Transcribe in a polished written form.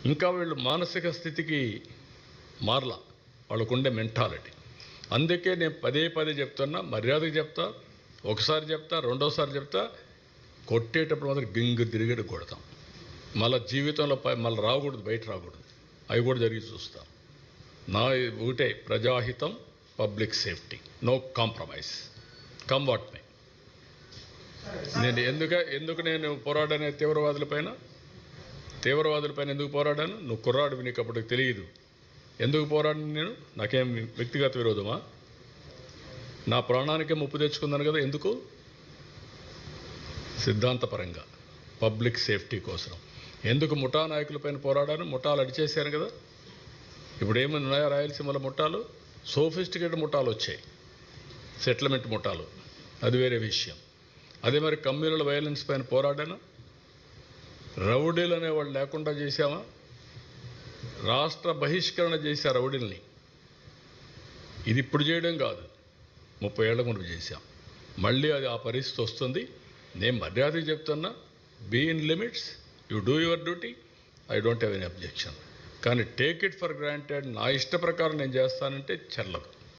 ఇంకా వీళ్ళు మానసిక స్థితికి మారలా, వాళ్ళకుండే మెంటాలిటీ. అందుకే నేను పదే పదే చెప్తున్నా, మర్యాదకు చెప్తా, ఒకసారి చెప్తా, రెండోసారి చెప్తా, కొట్టేటప్పుడు మాత్రం గింగు తిరిగేది కొడతాం. మళ్ళీ జీవితంలో మళ్ళీ రాకూడదు, బయట రాకూడదు. అవి కూడా జరిగి చూస్తాం. నా ఒకటే ప్రజాహితం, public safety, no compromise, come what may. నేను ఎందుకు నేను పోరాడాను తీవ్రవాదులపైన ఎందుకు పోరాడాను? నువ్వు కుర్రాడివి, నీకు అప్పటికి తెలియదు. ఎందుకు పోరాడాను నేను? నాకేం వ్యక్తిగత విరోధమా? నా ప్రాణానికే ముప్పు తెచ్చుకున్నాను కదా. ఎందుకు? సిద్ధాంతపరంగా, పబ్లిక్ సేఫ్టీ కోసం. ఎందుకు ముఠా నాయకులపైన పోరాడాను? ముఠాలు అడిచేశాను కదా. ఇప్పుడు ఏమైనా ఉన్నాయా రాయలసీమలో ముఠాలు? సోఫిస్టికేటెడ్ ముఠాలు వచ్చాయి, సెటిల్మెంట్ ముఠాలు, అది వేరే విషయం. అదే మరి కమ్యూనల్ వైలెన్స్ పైన పోరాడాను. రౌడీలు అనేవాళ్ళు లేకుండా చేశామా? రాష్ట్ర బహిష్కరణ చేశా రౌడీల్ని. ఇది ఇప్పుడు చేయడం కాదు, 30 ఏళ్ల ముందు చేశాం. మళ్ళీ అది ఆ పరిస్థితి వస్తుంది. నేను మర్యాదగా చెప్తున్నా, be in limits, you do your duty, I don't have any objection. కానీ టేక్ ఇట్ ఫర్ గ్రాంటెడ్, నా ఇష్ట ప్రకారం నేను చేస్తానంటే చెల్లదు.